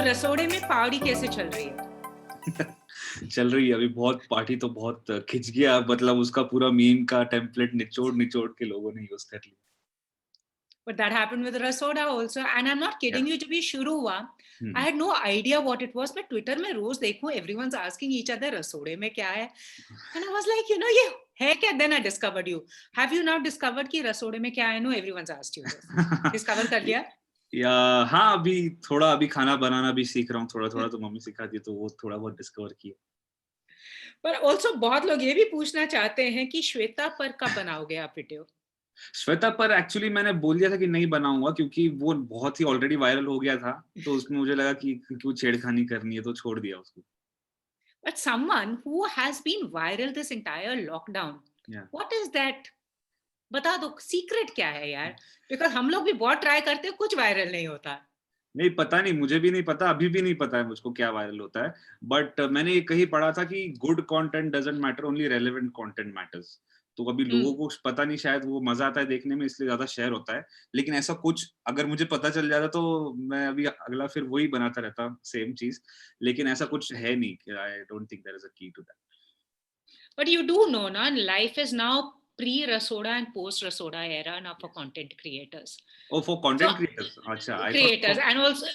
तो रसोड़े में पावड़ी कैसे चल रही है? चल रही है अभी बहुत पार्टी तो बहुत खिंच गया मतलब उसका पूरा मीम का टेम्पलेट निचोड़ निचोड़ के लोगों ने यूज कर लिया. But that happened with Rasoda also. And I'm not kidding Yeah. you, जब ये शुरू हुआ, I had no idea what it was. मैं ट्विटर में रोज देखूं, everyone's asking each other रसोड़े में क्या है? And I was like, ये है क्या? Then I discovered you. Have you now discovered कि रसोड़े में क्या है? No, everyone's asked you this. Discover कर लिया? या हाँ अभी खाना बनाना भी सीख रहा हूँ थोड़ा थोड़ा, तो मम्मी सिखाती है तो वो थोड़ा बहुत डिस्कवर किया. पर ऑल्सो बहुत लोग ये भी पूछना चाहते हैं कि श्वेता पर कब बनाओगे आप वीडियो? श्वेता पर एक्चुअली मैंने बोल दिया था कि नहीं बनाऊंगा क्योंकि वो बहुत ही ऑलरेडी वायरल हो गया था, तो उसमें मुझे लगा कि क्यों छेड़खानी करनी है, तो छोड़ दिया उसको. But someone who has been viral this entire lockdown, Yeah. what is that? बता दो सीक्रेट क्या है यार, बिकॉज हम लोग भी बहुत ट्राई करते हैं, कुछ वायरल नहीं होता. नहीं पता नहीं, मुझे भी नहीं पता, अभी भी नहीं पता है मुझको क्या वायरल होता है. बट मैंने ये कहीं पढ़ा था कि good content doesn't matter, only relevant content matters. तो अभी लोगों को पता नहीं, शायद वो मजा आता है देखने में इसलिए ज्यादा शेयर होता है. लेकिन ऐसा कुछ अगर मुझे पता चल जाता तो मैं अभी अगला फिर वही बनाता रहता सेम चीज. लेकिन ऐसा कुछ है नहीं. I don't think there is a key to that. But you do know ना, life is now pre Rasoda and post Rasoda era now for content creators. Oh, for content creators. Acha, I thought Creators and also,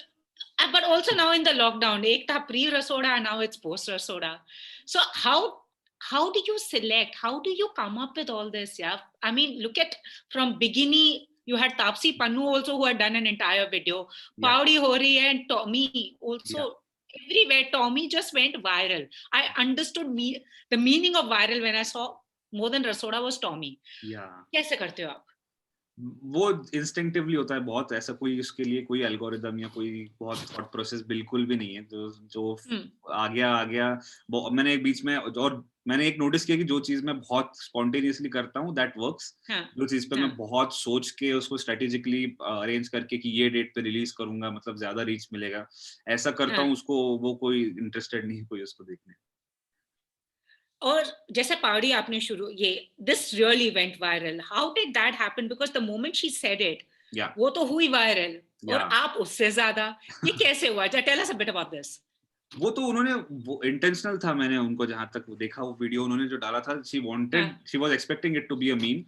but also now in the lockdown, ek tha pre Rasoda and now it's post Rasoda. So how do you select, how do you come up with all this? Yeah, I mean, look at from beginning, you had Tapsi Pannu also who had done an entire video. Paudi Hori and Tommy also. Everywhere Tommy just went viral. I understood the meaning of viral when I saw more than Rasoda was Tommy. कैसे करते हो आप? वो instinctively होता है बहुत, ऐसा कोई उसके लिए कोई एल्गोरिदम या कोई बहुत थॉट प्रोसेस बिल्कुल भी नहीं है. तो जो आ गया मैंने एक बीच में, और मैंने एक नोटिस किया कि जो चीज मैं बहुत स्पॉन्टेनियसली करता हूँ दैट वर्क्स. जो चीज पे मैं बहुत सोच के उसको स्ट्रेटेजिकली अरेंज करके कि ये डेट पे रिलीज करूंगा, मतलब ज्यादा रीच मिलेगा, ऐसा करता हूँ उसको, वो कोई इंटरेस्टेड नहीं है कोई उसको देखने. और जैसे पावड़ी आपने शुरू, ये this really went viral, how did that happen? Because the moment she said it, वो तो हुई वायरल, और आप उससे ज्यादा, ये कैसे हुआ? Tell us a bit about this. वो तो उन्होंने, वो इंटेंशनल था. मैंने उनको जहां तक देखा वो वीडियो उन्होंने जो डाला था, she was expecting it to be a meme,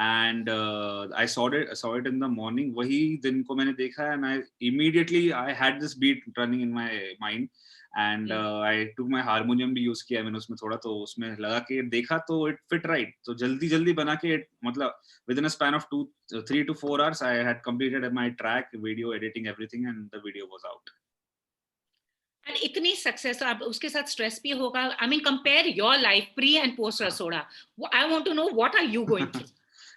and I saw it in the morning. वही दिन को मैंने देखा and I immediately I had this beat running in my mind, and I took my harmonium भी use किया मैंने उसमें थोड़ा, तो उसमें लगा के देखा तो इट फिट राइट. तो जल्दी बना के मतलब with in a span of 3 to 4 hours I had completed my track, video editing, everything, and the video was out. And इतनी सक्सेस, अब उसके साथ स्ट्रेस भी होगा. I mean compare your life pre and post Rasoda. I want to know what are you going through.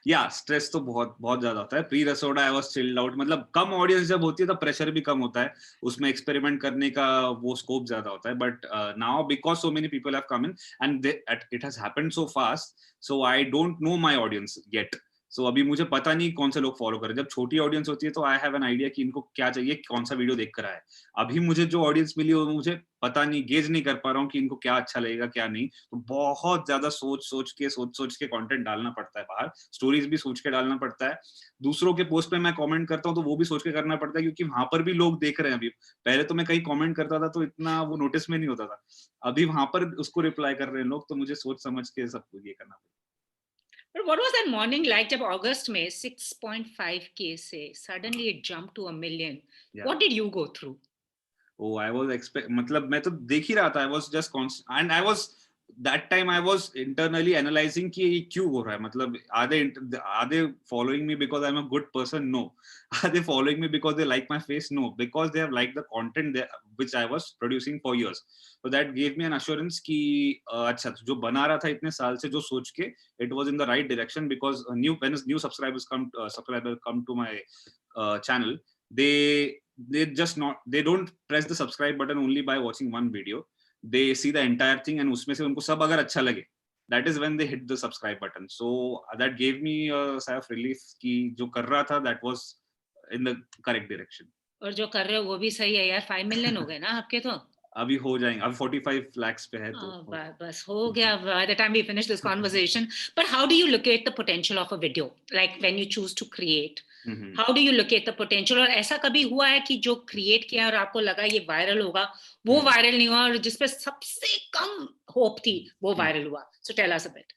या stress तो बहुत ज्यादा होता है. Pre Rasoda I was chilled out, मतलब कम ऑडियंस जब होती है तो प्रेशर भी कम होता है, उसमें एक्सपेरिमेंट करने का वो स्कोप ज्यादा होता है. But now because so many people have come in and it has happened so fast, so I don't know my audience yet. सो अभी मुझे पता नहीं कौन से लोग फॉलो करें. जब छोटी ऑडियंस होती है तो आई हैव एन आइडिया कि इनको क्या चाहिए, कौन सा वीडियो देख कर आए. अभी मुझे जो ऑडियंस मिली वो मुझे पता नहीं, गेज नहीं कर पा रहा हूँ कि इनको क्या अच्छा लगेगा क्या नहीं. तो बहुत ज्यादा सोच के कंटेंट डालना पड़ता है बाहर. स्टोरीज भी सोच के डालना पड़ता है. दूसरों के पोस्ट पे मैं कमेंट करता हूँ तो वो भी सोच के करना पड़ता है, क्योंकि वहां पर भी लोग देख रहे हैं. अभी पहले तो मैं कहीं कमेंट करता था तो इतना वो नोटिस में नहीं होता था. अभी वहां पर उसको रिप्लाई कर रहे हैं लोग, तो मुझे सोच समझ के सब कुछ ये करना पड़ता है. But what was that morning like जब अगस्त में 6.5K से suddenly it jumped to 1 million? What did you go through? Oh, I was मतलब मैं तो देख ही रहा था. I was just constant, and I was that time I was internally analyzing कि ये क्यों हो रहा है. मतलब are they following me because I'm a good person? No. Are they following me because they like my face? No. Because they have liked the content which I was producing for years. So that gave me an assurance कि अच्छा, जो बना रहा था इतने साल से, जो सोच के, it was in the right direction. Because when new subscribers come to my channel, they just not, they don't press the subscribe button only by watching one video. They see the entire thing, and उसमें से उनको सब अगर अच्छा लगे, that is when they hit the subscribe button. So that gave me a sigh of relief कि जो कर रहा था that was in the correct direction. और जो कर रहे हो वो भी सही है यार. 5 million हो गए ना आपके तो. अभी हो जाएंगे, अभी 45 lakhs पे है तो बस हो गया by the time we finish this conversation. But how do you look at the potential of a video, like when you choose to create? How do you look at the potential? और ऐसा कभी हुआ है कि जो create किया और आपको लगा ये वायरल होगा, वो वायरल नहीं हुआ, और जिसपे सबसे कम होप थी वो वायरल हुआ? So tell us a bit.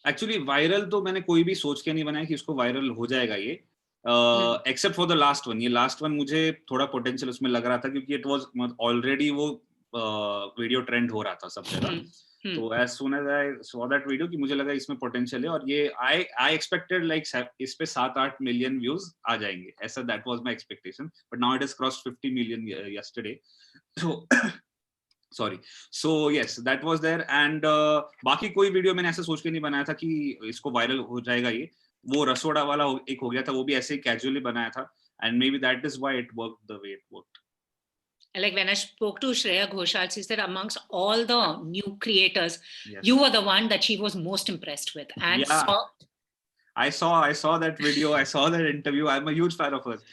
Actually viral तो मैंने कोई भी सोच के नहीं बनाया कि उसको वायरल हो जाएगा ये, except for the last one. ये लास्ट वन मुझे थोड़ा पोटेंशियल उसमें लग रहा था, क्योंकि इट वाज ऑलरेडी वो वीडियो ट्रेंड हो रहा था सब जगह. तो as soon as I saw that video कि मुझे लगा इसमें पोटेंशियल है, और ये आई एक्सपेक्टेड लाइक इस पे 7-8 मिलियन व्यूज आ जाएंगे, ऐसा that was my expectation. But now it is crossed 50 million yesterday. So sorry. So yes, that was there. And बाकी कोई वीडियो मैंने ऐसे सोच के नहीं बनाया था कि इसको वायरल हो जाएगा ये. वो रसोड़ा वाला एक हो गया था, वो भी ऐसे ही कैजुअली बनाया था, and maybe that is why it worked the way it worked. Like when I spoke to Shreya Ghoshal, she said amongst all the new creators, Yes. you were the one that she was most impressed with. And Yeah. I saw that video. I saw that interview. I'm a huge fan of hers,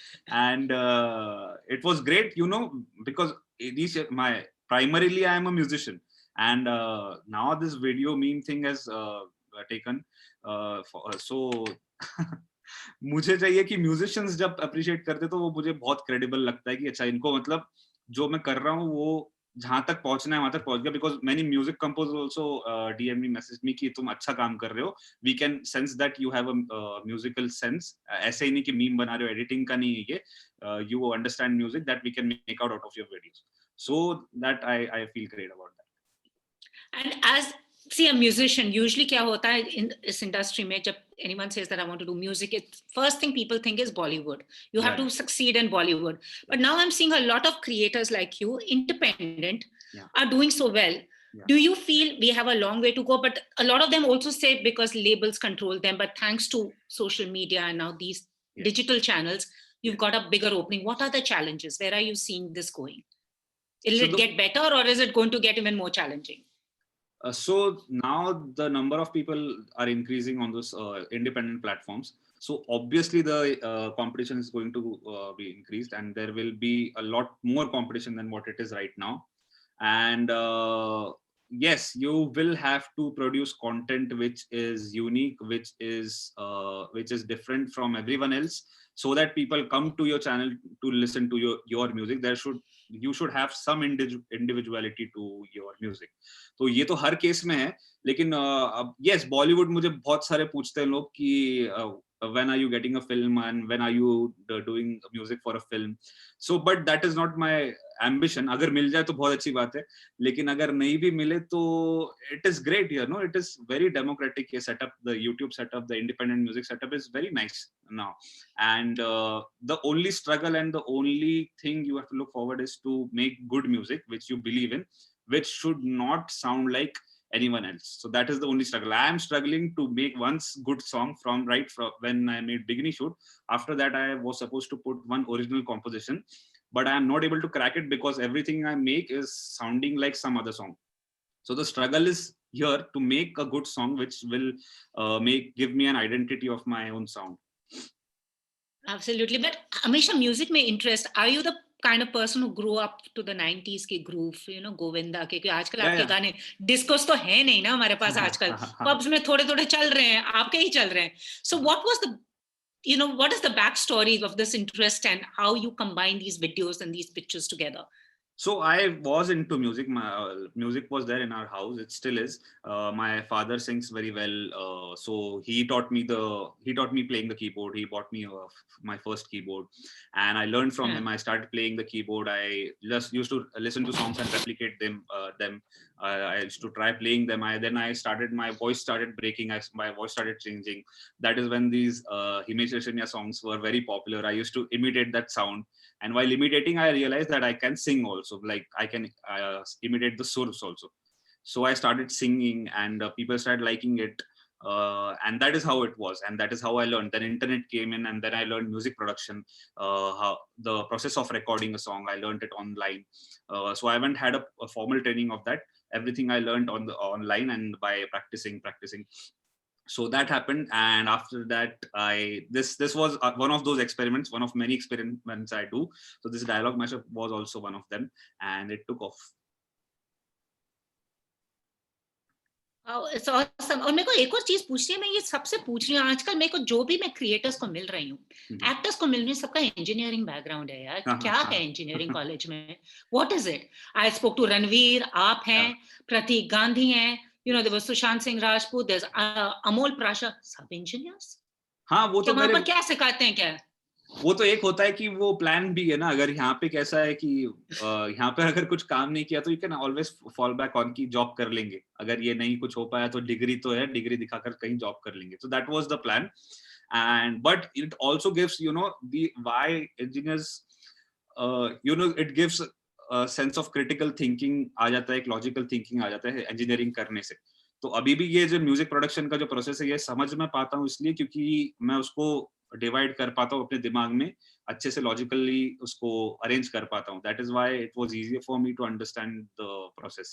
and it was great, you know, because primarily I am a musician, and now this video meme thing has taken. So मुझे चाहिए कि musicians जब appreciate करते तो वो मुझे बहुत credible लगता है कि अच्छा इनको मतलब जो मैं कर रहा हूँ वो जहां तक पहुंचना है वहां तक पहुंच गया. Because many music composers also DM me message me कि तुम अच्छा काम कर रहे हो, we can sense that you have a musical sense. ऐसे ही नहीं कि मीम बना रहे हो, एडिटिंग का नहीं है ये, you understand music that we can make out of your videos. So that I feel great about that. And as see a musician, usually क्या होता है in this industry में, जब anyone says that I want to do music, it first thing people think is Bollywood. You have to succeed in Bollywood. But now I'm seeing a lot of creators like you, independent, are doing so well. Do you feel we have a long way to go? But a lot of them also say because labels control them, but thanks to social media and now these digital channels, you've got a bigger opening. What are the challenges? Where are you seeing this going? Will it get better, or is it going to get even more challenging? So now the number of people are increasing on those independent platforms. So obviously the competition is going to be increased, and there will be a lot more competition than what it is right now. And yes, you will have to produce content which is unique, which is different from everyone else, so that people come to your channel to listen to your music. You should have some individuality to your music. तो ये तो हर case में है. लेकिन yes, Bollywood मुझे बहुत सारे पूछते हैं लोग कि when are you getting a film and when are you doing music for a film. So but that is not my ambition. अगर मिल जाए तो बहुत अच्छी बात है, लेकिन अगर नहीं भी मिले तो it is great, you know, it is very democratic. ये setup, the YouTube setup, the independent music setup is very nice now. And the only struggle and the only thing you have to look forward is to make good music which you believe in, which should not sound like anyone else. So that is the only struggle. I am struggling to make one good song from when I made Bikini Shoot. After that, I was supposed to put one original composition, but I am not able to crack it because everything I make is sounding like some other song. So the struggle is here to make a good song which will give me an identity of my own sound. Absolutely. But Amisha, music may interest. Are you the kind of person who grew up to the 90s के groove, you know, Govinda के? क्योंकि आजकल आपके गाने discourse तो है नहीं ना हमारे पास आजकल, पब्स में थोड़े थोड़े चल रहे हैं, आपके ही चल रहे हैं. So what was the, you know, what is the backstory of this interest and how you combine these videos and these pictures together? So I was into music. My music was there in our house. It still is. My father sings very well, so he taught me playing the keyboard. He bought me my first keyboard, and I learned from him. I started playing the keyboard. I just used to listen to songs and replicate them. I used to try playing them. Then I started. My voice started breaking. My voice started changing. That is when these Himesh Reshammiya songs were very popular. I used to imitate that sound. And while imitating, I realized that I can sing also. Like I can imitate the surs also. So I started singing, and people started liking it. And that is how it was. And that is how I learned. Then internet came in, and then I learned music production, how the process of recording a song. I learned it online. So I haven't had a formal training of that. Everything I learned online and by practicing. So that happened, and after that this was one of those experiments, one of many experiments I do. So this dialogue mashup was also one of them, and it took off. It's awesome. और मेरे को एक और चीज पूछनी है, मैं ये सबसे पूछ रही हूँ आजकल, मेरे को जो भी मैं क्रिएटर्स को मिल रही हूँ, एक्टर्स को मिल रही हूँ, सबका इंजीनियरिंग बैकग्राउंड है यार। हाँ, हाँ, क्या है हाँ। इंजीनियरिंग कॉलेज में? What is it? I spoke to Ranveer, आप Yeah. हैं, प्रतीक गांधी हैं, you know, there was Sushant Singh Rajput, there Amol Parashar, सब इंजीनियर्स। हाँ, वो क्या तो वहां मेरे पर क्या सिखाते हैं क्या? वो तो एक होता है कि वो प्लान भी है ना, अगर यहाँ पे कैसा है कि यहाँ पे अगर कुछ काम नहीं किया तो you can always fall back on की जॉब कर लेंगे, अगर ये नहीं कुछ हो पाया तो डिग्री तो है, डिग्री दिखाकर कहीं जॉब कर लेंगे, so that was the plan. And but it also gives, you know, the why engineers, you know, it gives a sense of critical thinking आ जाता है, एक लॉजिकल थिंकिंग आ जाता है इंजीनियरिंग करने से। तो अभी भी ये जो म्यूजिक प्रोडक्शन का जो प्रोसेस है ये समझ में पाता हूँ इसलिए क्योंकि मैं उसको डिवाइड कर पाता हूँ अपने दिमाग में, अच्छे से लॉजिकली उसको अरेंज कर पाता हूँ, that is why it was easier for me to understand the process.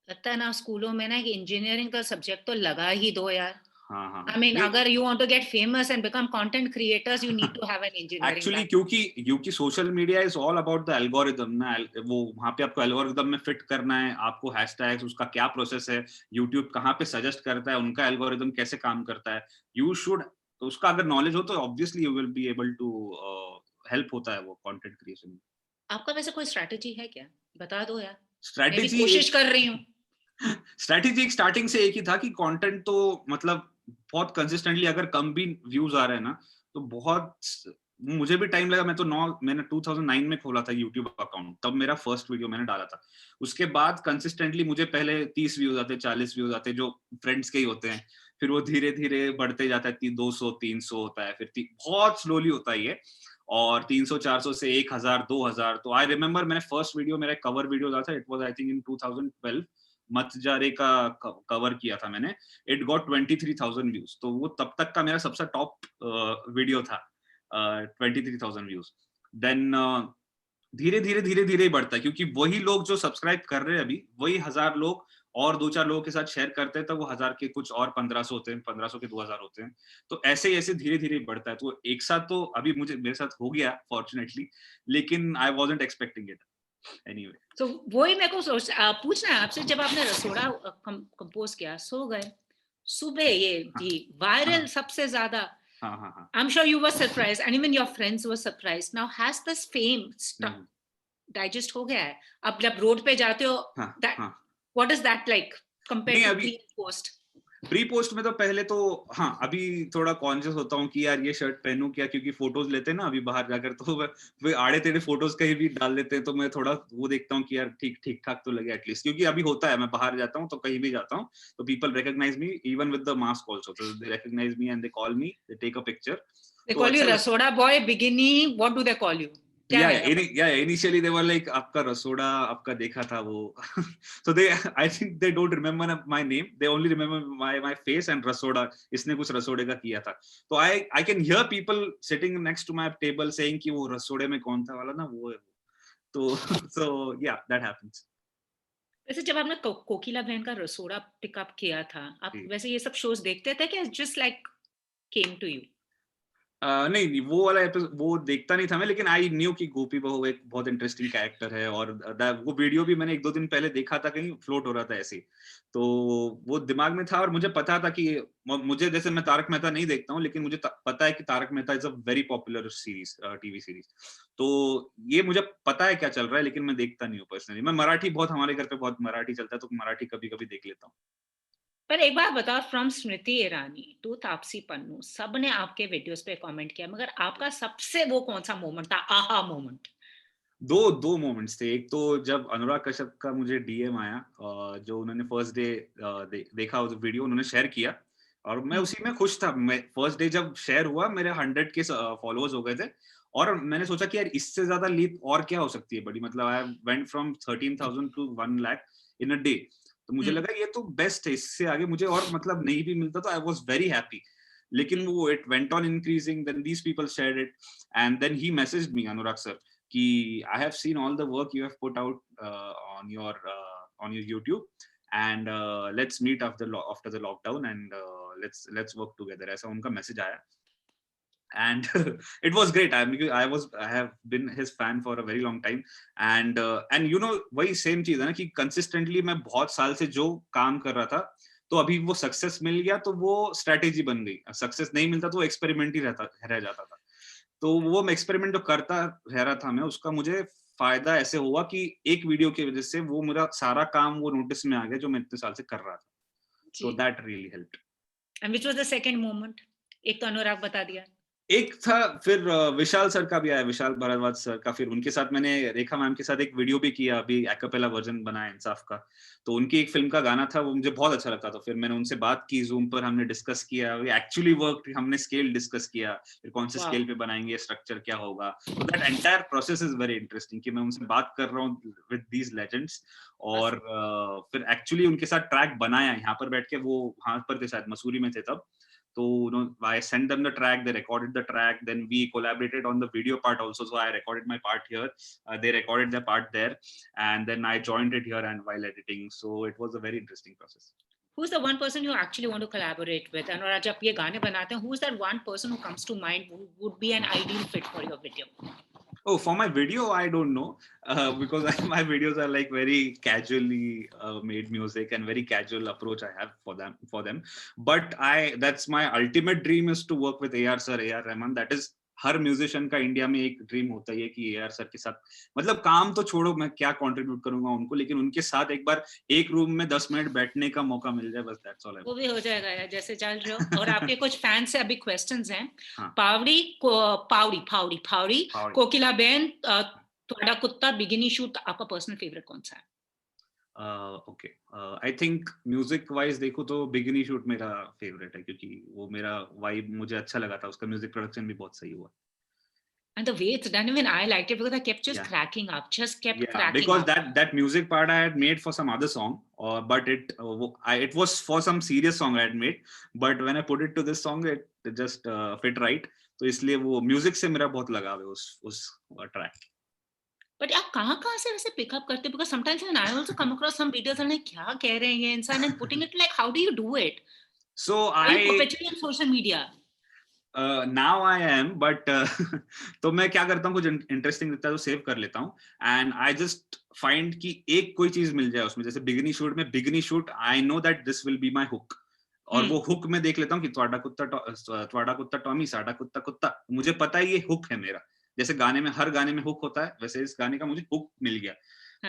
लगता है ना स्कूलों में ना कि इंजीनियरिंग का सब्जेक्ट तो लगा ही दो यार। हाँ, हाँ, I हाँ, mean, नहीं अगर you want to get famous and become content creators, you need to have an engineering actually background. क्योंकि social media is all about the algorithm ना, वो वहां पे आपको एल्गोरिदम में फिट करना है, आपको हैशटैग्स, उसका क्या प्रोसेस है, यूट्यूब कहाँ पे सजेस्ट करता है, उनका एल्गोरिदम कैसे काम करता है, यू शुड, तो उसका अगर नॉलेज हो तो obviously you will be able to help होता है वो कंटेंट क्रिएशन में। आपका वैसे कोई स्ट्रैटेजी है क्या? बता दो यार। मैं भी स्ट्रैटेजी कोशिश एक कर रही हूँ। स्ट्रैटेजी स्टार्टिंग से एक ही था कि कंटेंट तो मतलब बहुत कंसिस्टेंटली अगर कम भी व्यूज आ रहे हैं ना तो बहुत, मुझे भी टाइम लगा, मैंने 2009 में खोला था यूट्यूब अकाउंट, तब मेरा फर्स्ट वीडियो मैंने डाला था। उसके बाद कंसिस्टेंटली मुझे पहले 30 व्यूज आते, 40 व्यूज आते जो फ्रेंड्स के ही होते हैं, फिर वो धीरे धीरे बढ़ते जाता है, 200 300 होता है, फिर बहुत स्लोली होता है ये, और 300 400 से 1000 2000। तो आई रिमेम्बर मैंने फर्स्ट वीडियो, मेरा कवर वीडियो था, it was I think in 2012, मत जा रे का कवर किया था मैंने, इट गॉट 23,000 व्यूज, तो वो तब तक का मेरा सबसे टॉप वीडियो था, 23,000 व्यूज। देन धीरे धीरे ही बढ़ता है क्योंकि वही लोग जो सब्सक्राइब कर रहे हैं अभी, वही 1000 लोग और 2 4 लोगों के साथ शेयर करते हैं, तो वो 1000 के कुछ और 1500 होते हैं, 1500 के 2000 होते हैं, तो ऐसे ही ऐसे धीरे धीरे बढ़ता है। तो एक साथ तो अभी मुझे मेरे साथ हो गया फॉर्चुनेटली, लेकिन I wasn't expecting it anyway. तो वही मेरे को पूछना है आपसे, जब आपने रसोड़ा कंपोज किया, सो गए सुबह, ये हाँ, जी वायरल हाँ, सबसे ज्यादा, हाँ, हाँ, हाँ। I'm sure you were surprised and even your friends were surprised. Now has this fame hmm, digest हो गया है? अब जब रोड पे जाते हो, हाँ, that हाँ। what is that like नहीं compared to अभी pre and post? Pre post में तो पहले तो, हाँ अभी थोड़ा कॉन्शियस होता हूँ कि यार ये शर्ट पहनूं क्या, क्योंकि फोटोज लेते हैं ना अभी बाहर जाकर, तो वे आड़े टेढ़े फोटोज कहीं भी डाल देते हैं, तो मैं थोड़ा वो देखता हूँ कि यार ठीक ठीक ठाक तो लगे एटलीस्ट, क्योंकि अभी होता है मैं बाहर जाता हूँ तो कहीं भी जाता हूँ तो people recognize me even with the mask also, तो they recognize me and they call me, they take a picture. They तो call you अच्छा लगता। Rasoda boy, Bikini. What do they call you? क्या है आपका? Initially they were like आपका रसोड़ा आपका देखा था वो so they, I think they don't remember my name, they only remember my face and Rasoda, इसने कुछ रसोड़े का किया था, तो I can hear people sitting next to my table saying कि वो रसोड़े में कौन था वाला ना वो है वो, तो so yeah that happens। वैसे जब आपने कोकिला बहन का रसोड़ा पिकअप किया था, आप जी। वैसे ये सब शोज देखते थे क्या? Just like came to you? नहीं नहीं वो वाला एपिसोड वो देखता नहीं था मैं, लेकिन आई न्यू कि गोपी बहू एक बहुत इंटरेस्टिंग कैरेक्टर है, और वो वीडियो भी मैंने 1 2 दिन पहले देखा था, कहीं फ्लोट हो रहा था ऐसे ही, तो वो दिमाग में था, और मुझे पता था कि मुझे, जैसे मैं तारक मेहता नहीं देखता हूँ, लेकिन मुझे पता है कि Tarak Mehta is a very popular series, TV series, तो ये मुझे पता है क्या चल रहा है, लेकिन मैं देखता नहीं हूँ पर्सनली। मैं मराठी बहुत, हमारे घर पे बहुत मराठी चलता है, तो मराठी कभी कभी देख लेता हूँ। पर एक बात बताओ, फ्रॉम स्मृति ईरानी टू तापसी पन्नू, सब ने आपके वीडियोस पे कमेंट किया, मगर आपका सबसे वो कौन सा मोमेंट था, आहा मोमेंट? दो दो मोमेंट्स थे, एक तो जब अनुराग कश्यप का मुझे डीएम आया, जो उन्होंने फर्स्ट डे देखा उस वीडियो उन्होंने शेयर किया, और मैं उसी में खुश था। मैं फर्स्ट डे जब शेयर हुआ मेरे 100 के फॉलोअर्स हो गए थे, और मैंने सोचा कि यार इससे ज्यादा लीप और क्या हो सकती है बड़ी, मतलब I went from 13,000 to 1 lakh in a day, तो मुझे लगा ये तो बेस्ट है, इससे आगे मुझे और मतलब नहीं भी मिलता, तो आई वाज वेरी हैप्पी। लेकिन वो it went on increasing, then these people shared it, and then he messaged me, Anurag sir, कि I have seen all the work you have put out on your YouTube, and let's meet after the lockdown, and let's work together, ऐसा उनका message आया। and it was great. I have been his fan for a very long time, and you know वही same चीज है ना कि consistently मैं बहुत साल से जो काम कर रहा था, तो अभी वो सक्सेस मिल गया तो वो स्ट्रेटेजी बन गई, सक्सेस नहीं मिलता तो वो एक्सपेरिमेंट ही रह जाता था। तो वो एक्सपेरिमेंट जो करता रह रहा था मैं, उसका मुझे फायदा ऐसे हुआ कि एक वीडियो की वजह से वो मेरा सारा काम वो नोटिस में आ गया जो मैं इतने साल से कर रहा था। So that really helped. And which was the second moment? एक तो अनुराग बता दिया। एक था फिर विशाल सर का भी आया, विशाल भारद्वाज सर का, फिर उनके साथ मैंने रेखा मैम के साथ एक वीडियो भी किया, अभी एक्पेला वर्जन बनाया इंसाफ का। तो उनकी एक फिल्म का गाना था, वो मुझे बहुत अच्छा लगा, तो फिर मैंने उनसे बात की जूम पर, हमने डिस्कस किया, वी एक्चुअली वर्क, हमने स्केल डिस्कस किया, फिर कौन से स्केल पे बनाएंगे, स्ट्रक्चर क्या होगा। तो that entire process is very interesting कि मैं उनसे बात कर रहा हूँ विद दीज लेजेंड्स, और फिर एक्चुअली उनके साथ ट्रैक बनाया यहाँ पर बैठ के, वो वहां पर थे शायद मसूरी में थे तब। So, you know, I sent them the track, they recorded the track, then we collaborated on the video part also. So I recorded my part here, they recorded their part there, and then I joined it here and while editing. So it was a very interesting process. Who's the one person you actually want to collaborate with? And जब ये गाने बनाते हैं, who's that one person who comes to mind who would be an ideal fit for your video? Oh, for my video, I don't know, because my videos are like very casually made music and very casual approach I have for them. But that's my ultimate dream is to work with AR sir, AR Rahman. That is her musician का India में एक dream होता है कि AR sir के साथ, मतलब काम तो छोड़ो मैं क्या कंट्रीब्यूट करूंगा उनको, लेकिन उनके साथ एक बार एक रूम में 10 मिनट बैठने का मौका मिल जाए, बस दैट्स ऑल। वो भी हो जाएगा यार, जैसे चल रहे हो। और आपके कुछ फैंस से अभी क्वेश्चंस हैं। पावड़ी कोकिला बेन, थोड़ा कुत्ता, बिगिनी शूट, आपका पर्सनल फेवरेट कौन सा है? Okay, I think music wise देखो तो बिगिनी शूट मेरा फेवरेट है, क्योंकि वो मेरा वाइब मुझे अच्छा लगा था, उसका म्यूजिक प्रोडक्शन भी बहुत सही हुआ। And the way it's done, even I liked it because I kept just cracking up, cracking because up. that music part I had made for some other song, but it was for some serious song I had made, but when I put it to this song it just fit right, तो इसलिए वो music से मेरा बहुत लगाव है उस track. But आप कहाँ से वैसे पिकअप करते? Because sometimes when I also come across some videos and like क्या कह रहे हैं ये इंसान, and putting it like how do you do it? So are you perpetually on social media? Now I am, but तो मैं क्या करता हूँ, कुछ इंटरेस्टिंग दिखता है तो सेव कर लेता हूँ, एंड आई जस्ट फाइंड कि एक कोई चीज मिल जाए उसमें, जैसे bikini shoot I know that this will be my hook, और वो हुक में देख लेता हूँ कि त्वाड़ा कुत्ता टॉमी साडा कुत्ता, मुझे पता है ये हुक है मेरा। जैसे गाने में हर गाने में हुक होता है, वैसे इस गाने का मुझे हुक मिल गया,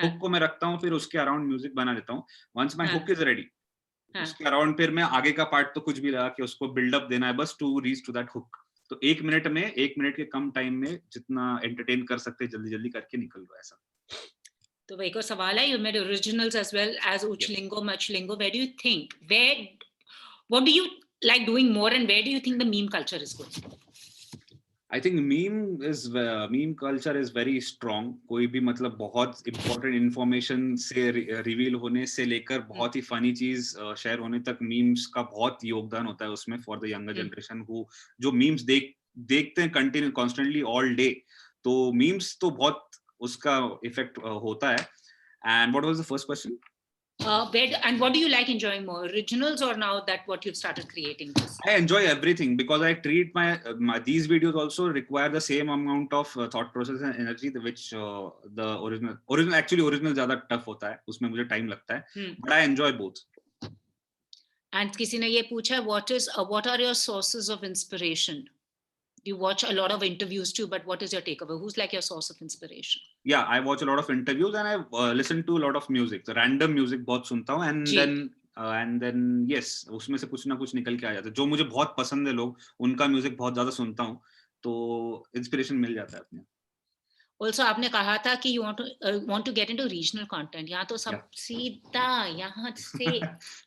हुक को मैं रखता हूँ, फिर उसके अराउंड म्यूजिक बना लेता हूँ। Once my hook is ready, उसके अराउंड फिर मैं आगे का पार्ट तो कुछ भी लगा कि उसको बिल्डअप देना है बस to reach to that hook. तो एक मिनट के कम टाइम में जितना एंटरटेन कर सकते जल्दी जल्दी करके निकल लो ऐसा। तो वही को सवाल है, you made originals as well as Uchlingo, Muchlingo. Where do you think, what do you like doing more, and where do you think the meme culture is going? I think meme culture is very strong. कोई भी मतलब बहुत important information से reveal होने से लेकर बहुत ही funny चीज शेयर होने तक memes का बहुत योगदान होता है उसमें for the younger generation who जो memes देखते हैं continue constantly all day, तो memes तो बहुत उसका effect होता है। And what was the first question? And what do you like enjoying more, originals or now that what you've started creating this? I enjoy everything because I treat my these videos also require the same amount of thought process and energy which the original ज़्यादा tough होता है, उसमें मुझे time लगता है, but I enjoy both. And किसी ने ये पूछा, what are your sources of inspiration? You watch a lot of interviews too, but what is your takeaway? Who's like your source of inspiration? Yeah, I watch a lot of interviews and I listen to a lot of music. So random music बहुत सुनता हूँ, and then yes, उसमें से कुछ ना कुछ निकल के आ जाता है। जो मुझे बहुत पसंद है लोग, उनका म्यूजिक बहुत ज्यादा सुनता हूँ, तो इंस्पिरेशन मिल जाता है अपने। Also, आपने कहा था कि you want to get into regional content. यहाँ तो सब सीधा यहाँ से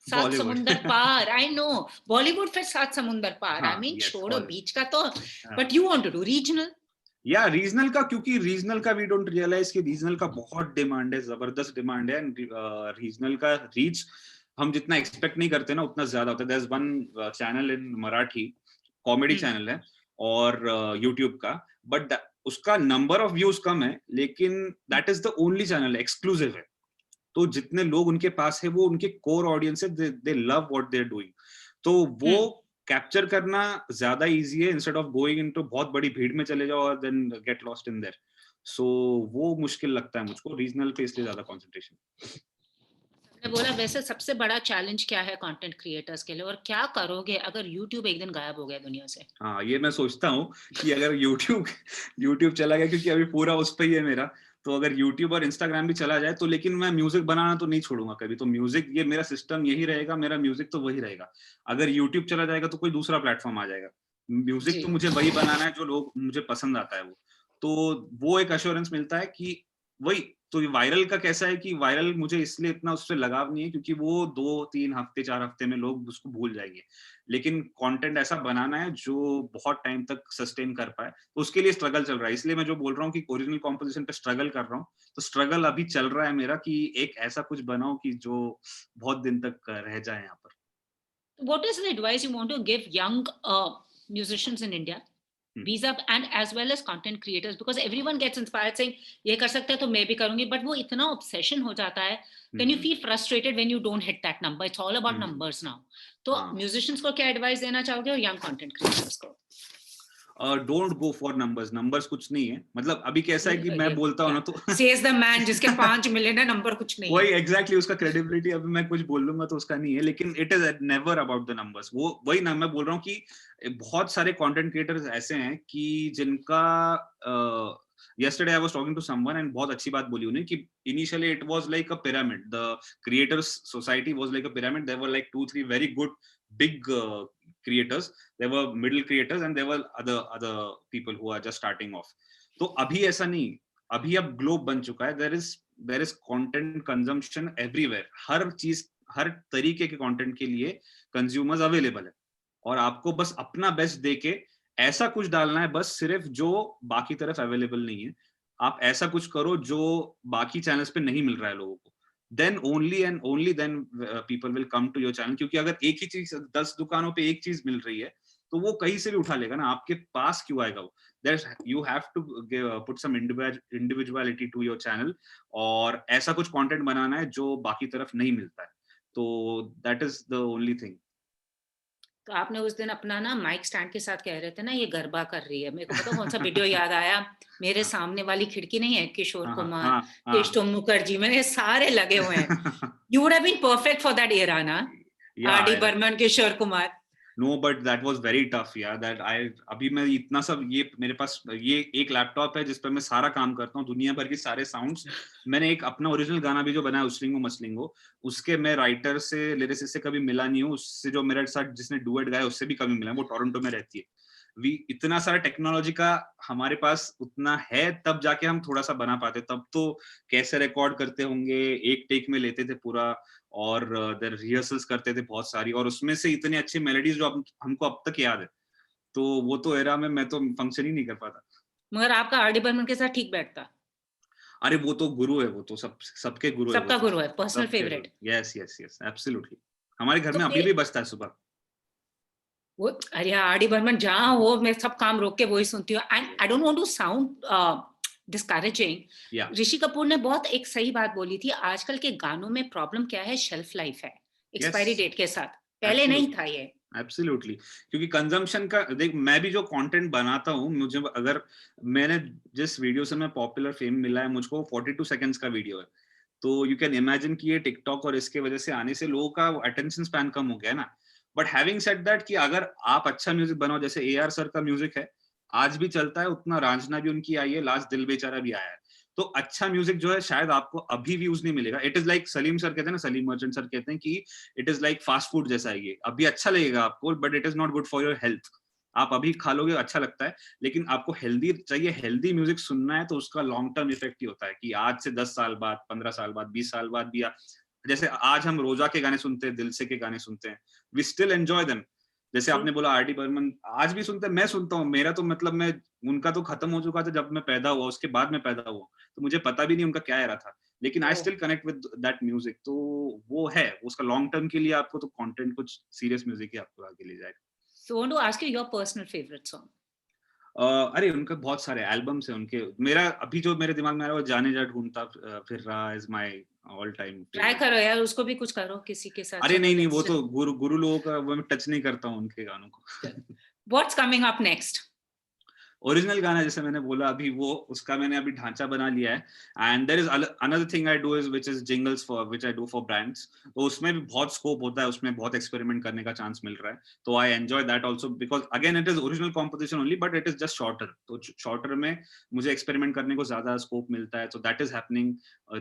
सात समुंदर पार. I know Bollywood फिर सात समुंदर पार. I mean छोड़ो बीच का तो, but you want to do regional. या रीजनल का, क्योंकि रीजनल का वी डोंट रियलाइज कि रीजनल का बहुत डिमांड है, जबरदस्त डिमांड है, एंड रीजनल का रीच हम जितना एक्सपेक्ट नहीं करते ना उतना ज्यादा होता है। There is one channel in Marathi, comedy channel है और यूट्यूब का, बट उसका नंबर ऑफ व्यूज कम है, लेकिन that is the only channel, exclusive है। तो जितने लोग उनके पास है वो उनके कोर ऑडियंस है, they love what they are doing, तो वो कैप्चर करना ज्यादा इजी है इंस्टेड ऑफ गोइंग इनटू बहुत बड़ी भीड़ में चले जाओ और then get lost in there. So वो मुश्किल लगता है मुझको रीजनल पे, इसलिए ज्यादा कंसंट्रेशन. मैं बोला वैसे सबसे बड़ा चैलेंज क्या है कंटेंट क्रिएटर्स के लिए, और क्या करोगे अगर यूट्यूब एक दिन गायब हो गया दुनिया से? हाँ, ये मैं सोचता हूँ कि अगर यूट्यूब चला गया, क्योंकि अभी पूरा उस पे ही है मेरा, तो अगर यूट्यूब और इंस्टाग्राम भी चला जाए तो, लेकिन मैं म्यूजिक बनाना तो नहीं छोड़ूंगा कभी. तो म्यूजिक, ये मेरा सिस्टम यही रहेगा, मेरा म्यूजिक तो वही रहेगा. अगर यूट्यूब चला जाएगा तो कोई दूसरा प्लेटफॉर्म आ जाएगा. म्यूजिक जी तो मुझे वही बनाना है जो लोग मुझे पसंद आता है. वो एक अश्योरेंस मिलता है कि वही. तो वायरल का कैसा है कि वायरल मुझे इसलिए इतना उससे लगाव नहीं है क्योंकि वो 2-3 हफ्ते 4 हफ्ते में लोग उसको भूल जाएंगे. लेकिन कंटेंट ऐसा बनाना है जो बहुत टाइम तक सस्टेन कर पाए, तो उसके लिए स्ट्रगल चल रहा है. इसलिए मैं जो बोल रहा हूँ कि ओरिजिनल कॉम्पोजिशन पे स्ट्रगल कर रहा हूँ, तो स्ट्रगल अभी चल रहा है मेरा कि एक ऐसा कुछ बनाओ कि जो बहुत दिन तक रह जाए यहाँ पर. what is the advice you want to give young musicians in India, visa and as well as content creators, because everyone gets inspired saying ये कर सकता है तो मैं भी करूंगी, but वो इतना obsession हो जाता है, then you feel frustrated when you don't hit that number. It's all about numbers now. तो musicians को क्या advice देना चाहोगे और young content creators को? डोंट गो फॉर नंबर्स कुछ नहीं है. मतलब अभी कैसा है कि मैं बोलता हूँ ना तो says the man जिसके 5 मिलियन है, नंबर कुछ नहीं वही है. एग्जैक्टली उसका क्रेडिबिलिटी अभी मैं कुछ बोल लूंगा तो उसका नहीं है, लेकिन it is never about the numbers. वो वही ना मैं बोल रहा हूँ कि बहुत सारे कंटेंट क्रिएटर्स ऐसे हैं कि जिनका yesterday I was talking to someone and बहुत अच्छी बात बोली उन्हें कि initially it was like a pyramid. The creators society was like a pyramid. There were like 2-3 very good big creators. There were middle creators and there were other people who are just starting off. तो अभी ऐसा नहीं. अभी अब globe बन चुका है. There is content consumption everywhere. हर चीज, हर तरीके के कंटेंट के लिए कंज्यूमर्स अवेलेबल है, और आपको बस अपना बेस्ट देके ऐसा कुछ डालना है बस सिर्फ जो बाकी तरफ अवेलेबल नहीं है. आप ऐसा कुछ करो जो बाकी चैनल्स पे नहीं मिल रहा है लोगों को. Then only and only then people will come to your channel. क्योंकि अगर एक ही चीज 10 दुकानों पे एक चीज मिल रही है तो वो कहीं से भी उठा लेगा ना, आपके पास क्यों आएगा वो. You have to put some individuality to your channel, और ऐसा कुछ कंटेंट बनाना है जो बाकी तरफ नहीं मिलता है. तो that is the only thing. तो आपने उस दिन अपना ना माइक स्टैंड के साथ कह रहे थे ना ये गरबा कर रही है, मेरे को पता कौन सा वीडियो याद आया. मेरे सामने वाली खिड़की नहीं है, किशोर कुमार, केशव मुखर्जी, मैंने सारे लगे हुए हैं. You would have been perfect for that era ना. R D. Burman, Kishore Kumar. No, but that was very tough, yeah. That अभी मैं इतना सब, ये मेरे पास ये एक लैपटॉप है जिस पर मैं सारा काम करता हूँ, दुनिया भर की सारे साउंड्स. मैंने एक अपना ओरिजिनल गाना भी जो बनाया उस्लिंगो मसलिंगो, उसके मैं राइटर से, लिरिसिस्ट से कभी मिला नहीं हूँ. उससे जो मेरे साथ जिसने डुएट गाया उससे भी कभी मिला. वो टोरंटो में रहती है. इतना सारा टेक्नोलॉजी का हमारे पास उतना है, तब जाके हम थोड़ा सा बना पाते. तब तो कैसे रिकॉर्ड करते होंगे, एक टेक में लेते थे पूरा, और रिहर्सल्स करते थे बहुत सारी, और उसमें से इतनी अच्छी मेलोडीज जो हमको अब तक याद है. तो वो तो एरा में मैं तो फंक्शन ही नहीं कर पाता. मगर आपका आर.डी. बर्मन के साथ ठीक बैठता. अरे वो तो गुरु है, वो तो सबके गुरु है. सबका गुरु है, personal favourite. Yes yes yes, absolutely. हमारे घर तो में अभी भी बजता है सुबह. वो अरे आर.डी. बर्मन जहाँ हो मैं सब काम रोक के वही सुनती हूँ. And I don't want to sound discouraging. Rishi Kapoor ने बहुत एक सही बात बोली थी, आजकल के गानों में प्रॉब्लम क्या है, शेल्फ लाइफ है, एक्सपायरी डेट के साथ. पहले नहीं था ये. एब्सोल्युटली. क्योंकि कंजम्पशन का देख, मैं भी जो कंटेंट बनाता हूँ, मुझे अगर मैंने जिस वीडियो से मैं पॉपुलर फेम मिला है मुझको, 42 सेकंड्स का वीडियो है. तो यू कैन इमेजिन कि ये टिकटॉक और इसके वजह से आने से लोगों का अटेंशन स्पैन कम हो गया ना. बट हैविंग सेड दैट, कि अगर आप अच्छा म्यूजिक बनाओ, जैसे AR सर का म्यूजिक है आज भी चलता है, उतना रांझना भी उनकी आई है, लास्ट दिल बेचारा भी आया है. तो अच्छा म्यूजिक जो है शायद आपको अभी व्यूज नहीं मिलेगा. It is like Salim sir कहते हैं ना, सलीम मर्चेंट सर कहते हैं कि it is like fast food जैसा है. ये अभी अच्छा लगेगा आपको, but it is not good for your health. आप अभी खा लोगे अच्छा लगता है, लेकिन आपको हेल्दी चाहिए, हेल्दी म्यूजिक सुनना है, तो उसका लॉन्ग टर्म इफेक्ट ही होता है कि आज से 10 साल बाद, 15 साल बाद, 20 साल बाद भी जैसे आज हम रोजा के गाने सुनते हैं, दिल से के गाने सुनते हैं, वी स्टिल एंजॉय देम. जैसे आपने बोला आर.डी. बर्मन आज भी सुनते हैं, मैं सुनता हूँ. मेरा तो मतलब मैं, उनका तो खत्म हो चुका था जब मैं पैदा हुआ, उसके बाद मैं पैदा हुआ, तो मुझे पता भी नहीं उनका क्या एरा था, लेकिन I still connect with that music. तो वो है, उसका लॉन्ग टर्म के लिए आपको तो कंटेंट कुछ सीरियस म्यूजिक ही आपको आगे ले जाएगा. So I want to ask you your personal favorite song. अरे उनके बहुत सारे एल्बम्स हैं उनके. मेरा अभी जो मेरे दिमाग में आ रहा है वो जाने जा ढूंढता फिर रहा is my all time try करो यार, उसको भी कुछ करो किसी के साथ. अरे नहीं नहीं, वो तो गुरु लोगों का वो मैं टच नहीं करता हूँ उनके गानों को. What's coming up next? Original गाना जैसे मैंने बोला अभी, वो उसका मैंने अभी ढांचा बना लिया है. And there is another thing I do is which is jingles for which I do for brands. तो उसमें भी बहुत स्कोप होता है, उसमें बहुत एक्सपेरिमेंट करने का चांस मिल रहा है. तो I enjoy that also because again it is original composition only but it is just shorter. तो शॉर्टर में मुझे एक्सपेरिमेंट करने को ज्यादा स्कोप मिलता है. तो दैट इज हैपनिंग.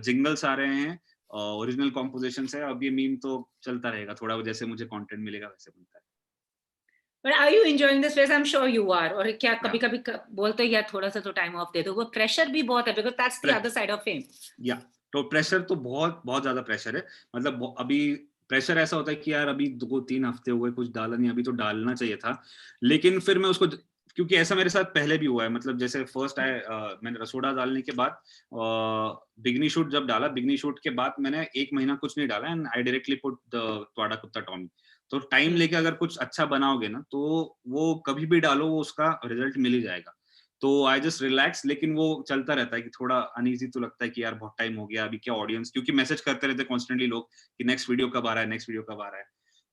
जिंगल्स आ रहे हैं, ओरिजिनल कॉम्पोजिशन है. अब ये मीम तो चलता रहेगा थोड़ा, जैसे मुझे कंटेंट मिलेगा वैसे बनता है. But are you enjoying this phase? I'm sure you are. और क्या Yeah. कभी-कभी बोलते हो यार थोड़ा सा तो टाइम ऑफ दे दो, वो प्रेशर भी बहुत है because that's the other side of fame. या तो प्रेशर तो बहुत बहुत ज्यादा प्रेशर है. मतलब अभी प्रेशर ऐसा होता है कि यार अभी 2-3 हफ्ते हुए कुछ डाला नहीं, अभी तो डालना चाहिए था. लेकिन फिर मैं उसको, क्योंकि ऐसा मेरे साथ पहले भी हुआ है. मतलब जैसे फर्स्ट मैंने रसोड़ा डालने के बाद बिगनी शूट जब डाला, बिगनी शूट के बाद मैंने 1 महीना कुछ नहीं डाला and I directly put the त्वाड़ा कुत्ता टॉमी. तो टाइम लेके अगर कुछ अच्छा बनाओगे ना तो वो कभी भी डालो, वो उसका रिजल्ट मिल ही जाएगा. तो आई जस्ट रिलैक्स. लेकिन वो चलता रहता है कि थोड़ा अनईजी तो लगता है कि यार बहुत टाइम हो गया, अभी क्या ऑडियंस, क्योंकि मैसेज करते रहते कॉन्स्टेंटली लोग कि नेक्स्ट वीडियो कब आ रहा है, नेक्स्ट वीडियो कब आ रहा है.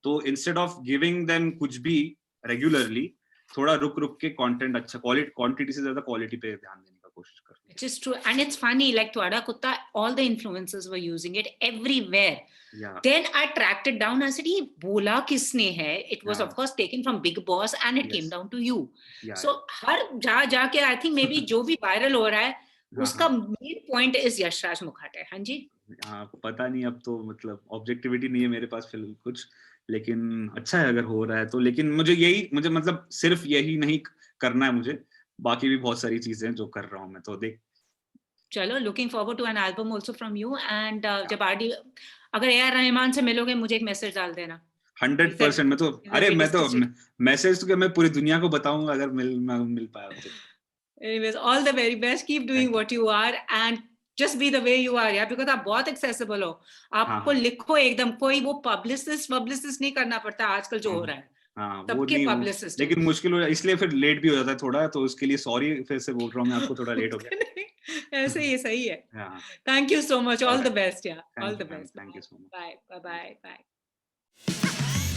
तो इंस्टेड ऑफ गिविंग देम कुछ भी रेगुलरली, थोड़ा रुक रुक के कंटेंट अच्छा, क्वांटिटी से ज्यादा क्वालिटी पे ध्यान देने का कोशिश कर. Which is true, and it's funny, like Twada Kutta, all the influencers were using it everywhere. Yeah. Then I tracked it down. I said, "ये बोला किसने है?" It was of course taken from Big Boss, and it came down to you. Yeah. So हर जाके I think maybe जो भी viral हो रहा है, उसका main point is Yashraj Mukherjee. हाँ जी. हाँ, पता नहीं, अब तो मतलब ऑब्जेक्टिविटी नहीं है मेरे पास फिलहाल कुछ. लेकिन अच्छा है अगर हो रहा है तो. लेकिन मुझे मतलब सिर्फ यही नहीं करना है मुझे, बाकी भी बहुत सारी चीजें जो कर रहा हूँ मैं. तो देख, चलो, looking forward to an album also from you. And जब आरडी, अगर ए आर रहमान से मिलोगे मुझे एक मैसेज डाल देना. 100%. मैं तो मैं तो मैसेज तो मैं पूरी दुनिया को बताऊंगा अगर मिल पाया तो. Anyways, all the very best. Keep doing what you are and just be the way you are, yeah, because आप बहुत accessible हो. आपको लिखो एकदम, कोई वो publicist नहीं करना पड़ता आजकल जो हो रहा है. हाँ, सबके publicist. लेकिन मुश्किल हो, इसलिए फिर लेट भी हो जाता है थोड़ा, तो उसके लिए सॉरी फिर से बोल रहा हूँ मैं आपको, थोड़ा लेट हो गया. ऐसे ही सही है. हाँ. Thank you so much. All the best, yeah. All the best. Thank you so much. Bye. Bye. Bye.